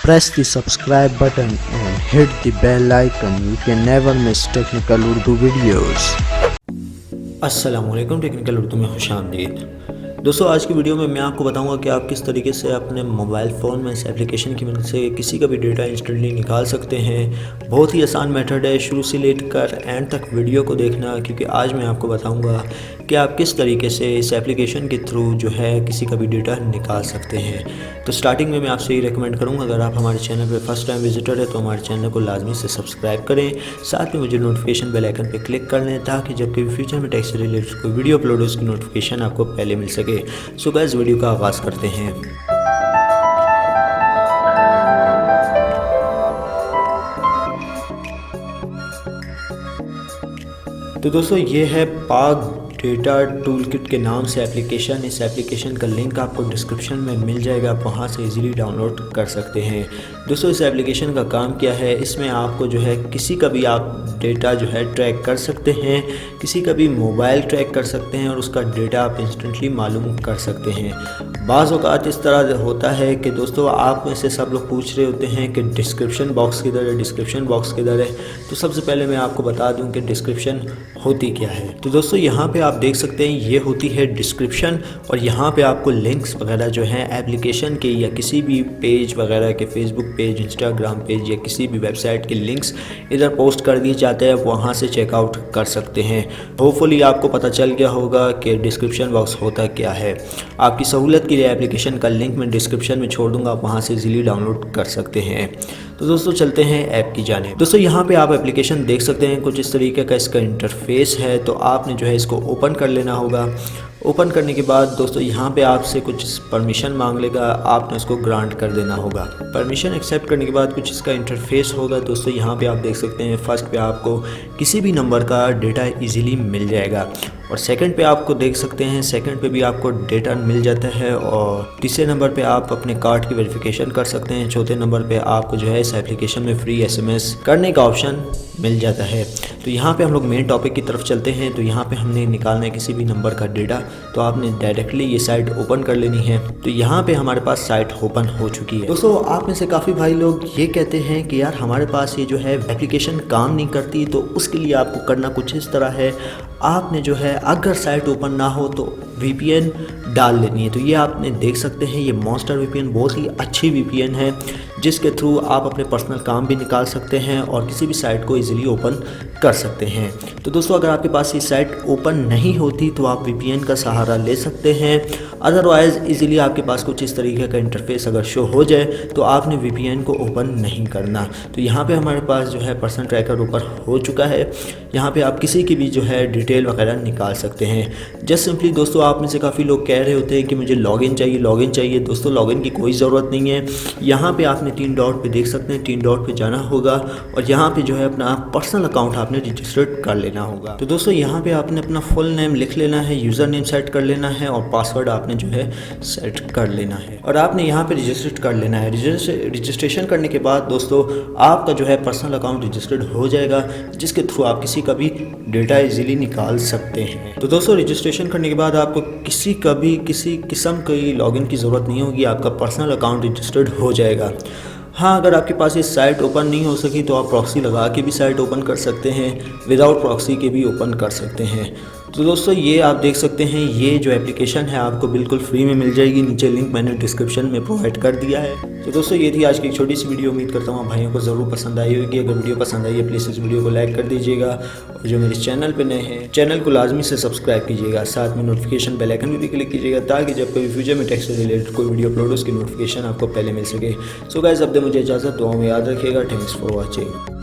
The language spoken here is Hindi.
press the subscribe button and hit the bell icon. You can never miss technical Urdu videos. अस्सलामुअलैकुम, टेक्निकल उर्दू में खुशामदीद। दोस्तों, आज की वीडियो में मैं आपको बताऊंगा कि आप किस तरीके से अपने मोबाइल फ़ोन में इस एप्लीकेशन की मदद से किसी का भी डेटा इंस्टेंटली निकाल सकते हैं। बहुत ही आसान मेथड है, शुरू से लेकर एंड तक वीडियो को देखना, क्योंकि आज मैं आपको बताऊंगा कि आप किस तरीके से इस एप्लीकेशन के थ्रू जो है किसी का भी डेटा निकाल सकते हैं। तो स्टार्टिंग में मैं आपसे ये रिकमेंड करूँगा, अगर आप हमारे चैनल पर फर्स्ट टाइम विजिटर है तो हमारे चैनल को लाजमी से सब्सक्राइब करें, साथ में मुझे नोटिफिकेशन बेल आइकन पर क्लिक कर लें ताकि जब कभी फ्यूचर में टेक से रिलेटेड कोई वीडियो अपलोड हो उसकी नोटिफिकेशन आपको पहले मिल सके। सो गाइस, वीडियो का आगाज़ करते हैं। तो दोस्तों, ये है पाक डेटा टूल किट के नाम से एप्लीकेशन। इस एप्लीकेशन का लिंक आपको डिस्क्रिप्शन में मिल जाएगा, आप वहाँ से इजीली डाउनलोड कर सकते हैं। दोस्तों, इस एप्लीकेशन का काम क्या है, इसमें आपको जो है किसी का भी आप डेटा जो है ट्रैक कर सकते हैं, किसी का भी मोबाइल ट्रैक कर सकते हैं और उसका डेटा आप इंस्टेंटली मालूम कर सकते हैं। बाज़ औक़ात इस तरह होता है कि दोस्तों, आप में से सब लोग पूछ रहे होते हैं कि डिस्क्रिप्शन बॉक्स किधर है, डिस्क्रिप्शन बॉक्स किधर है। तो सबसे पहले मैं आपको बता दूं कि डिस्क्रिप्शन होती क्या है। तो दोस्तों, यहाँ पे आप देख सकते हैं ये होती है डिस्क्रिप्शन, और यहाँ पे आपको लिंक्स वगैरह जो हैं एप्लीकेशन के या किसी भी पेज वगैरह के, फेसबुक पेज, इंस्टाग्राम पेज या किसी भी वेबसाइट के लिंक्स इधर पोस्ट कर दिए जाते हैं, वहाँ से चेकआउट कर सकते हैं। होपफुली आपको पता चल गया होगा कि डिस्क्रिप्शन बॉक्स होता क्या है। आपकी सहूलत के लिए एप्लीकेशन का लिंक मैं डिस्क्रिप्शन में छोड़ दूँगा, आप वहाँ से इजीली डाउनलोड कर सकते हैं। तो दोस्तों, चलते हैं ऐप की जानिब। दोस्तों, यहाँ पे आप एप्लीकेशन देख सकते हैं, कुछ इस तरीके का इसका इंटरफेस है। तो आपने जो है इसको ओपन कर लेना होगा। ओपन करने के बाद दोस्तों, यहाँ पे आपसे कुछ परमिशन मांग लेगा, आपने उसको ग्रांट कर देना होगा। परमिशन एक्सेप्ट करने के बाद कुछ इसका इंटरफेस होगा। दोस्तों, यहाँ पे आप देख सकते हैं फर्स्ट पे आपको किसी भी नंबर का डेटा इजीली मिल जाएगा, और सेकंड पे आपको देख सकते हैं सेकंड पे भी आपको डेटा मिल जाता है, और तीसरे नंबर पे आप अपने कार्ड की वेरिफिकेशन कर सकते हैं। चौथे नंबर पे आपको जो है इस एप्लीकेशन में फ्री SMS करने का ऑप्शन मिल जाता है। तो यहाँ पे हम लोग मेन टॉपिक की तरफ चलते हैं। तो यहाँ पे हमने निकालना है किसी भी नंबर का डेटा, तो आपने डायरेक्टली ये साइट ओपन कर लेनी है। तो यहाँ पे हमारे पास साइट ओपन हो चुकी है। दोस्तों, आप में से काफ़ी भाई लोग ये कहते हैं कि यार हमारे पास ये जो है एप्लीकेशन काम नहीं करती, तो उसके लिए आपको करना कुछ इस तरह है, आपने जो है अगर साइट ओपन ना हो तो VPN डाल लेनी है। तो ये आपने देख सकते हैं, ये मॉन्स्टर VPN बहुत ही अच्छी VPN है, जिसके थ्रू आप अपने पर्सनल काम भी निकाल सकते हैं और किसी भी साइट को इजीली ओपन कर सकते हैं। तो दोस्तों, अगर आपके पास ये साइट ओपन नहीं होती तो आप VPN का सहारा ले सकते हैं। अदरवाइज़ इजीली आपके पास कुछ इस तरीके का इंटरफेस अगर शो हो जाए तो आपने VPN को ओपन नहीं करना। तो यहाँ पे हमारे पास जो है पर्सन ट्रैकर ऊपर हो चुका है। यहाँ पे आप किसी की भी जो है डिटेल वगैरह निकाल सकते हैं। जस्ट सिंपली दोस्तों, आप में से काफ़ी लोग कह रहे होते हैं कि मुझे लॉगिन चाहिए। दोस्तों, लॉगिन की कोई ज़रूरत नहीं है। यहाँ पे आपने 3 डॉट पे देख सकते हैं, 3 डॉट पे जाना होगा और यहाँ पे जो है अपना पर्सनल अकाउंट आपने रजिस्टर्ड कर लेना होगा। तो दोस्तों, यहाँ पे आपने अपना फुल नेम लिख लेना है, यूज़र नेम सेट कर लेना है और पासवर्ड आपने जो है सेट कर लेना है, और आपने यहाँ पे रजिस्टर्ड कर लेना है। रजिस्ट्रेशन करने के बाद दोस्तों, आपका जो है पर्सनल अकाउंट रजिस्टर्ड हो जाएगा, जिसके थ्रू आप किसी का भी डेटा इजीली निकाल सकते हैं। तो दोस्तों, रजिस्ट्रेशन करने के बाद आपको किसी किस्म की लॉगिन की ज़रूरत नहीं होगी, आपका पर्सनल अकाउंट रजिस्टर्ड हो जाएगा। हाँ, अगर आपके पास ये साइट ओपन नहीं हो सकी तो आप प्रॉक्सी लगा के भी साइट ओपन कर सकते हैं, विदाउट प्रॉक्सी के भी ओपन कर सकते हैं। तो दोस्तों, ये आप देख सकते हैं, ये जो एप्लीकेशन है आपको बिल्कुल फ्री में मिल जाएगी। नीचे लिंक मैंने डिस्क्रिप्शन में प्रोवाइड कर दिया है। तो दोस्तों, ये थी आज की एक छोटी सी वीडियो। उम्मीद करता हूँ भाइयों को ज़रूर पसंद आई होगी। अगर वीडियो पसंद आई है प्लीज़ इस वीडियो को लाइक कर दीजिएगा, और जो मेरे चैनल पर नए हैं चैनल को लाजमी से सब्सक्राइब कीजिएगा, साथ में नोटिफिकेशन बेल आइकन भी क्लिक कीजिएगा ताकि जब कभी फ्यूचर में टेक से रिलेटेड कोई वीडियो अपलोड हो उसकी नोटिफिकेशन आपको पहले मिल सके। सो गाइस, अब दे मुझे इजाज़त, दुआ में याद रखिएगा। Thanks for watching.